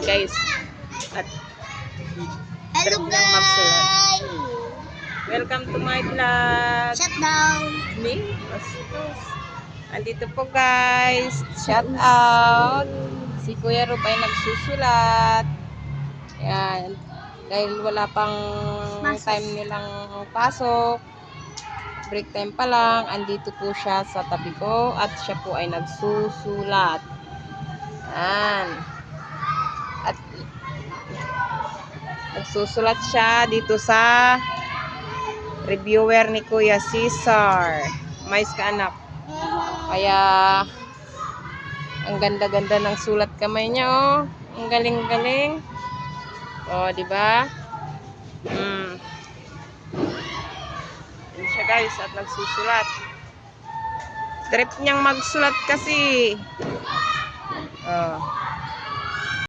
guys. At Hello trip niyang magsulat. guys! Welcome to my vlog. Shut down! Me? Bastos. Andito po guys. Shout out. Si Kuya Rob ay nagsusulat. Yan. Dahil wala pang time nilang pasok. Break time pa lang. Andito po siya sa tabi ko. At siya po ay nagsusulat. Yan. At nagsusulat siya dito sa reviewer ni Kuya Cesar. Mais ka anak. Kaya ang ganda-ganda ng sulat kamay niya, oh. Ang galing-galing. Oh, di ba? Yan siya guys at nagsusulat. Trip niyang magsulat kasi. Oh.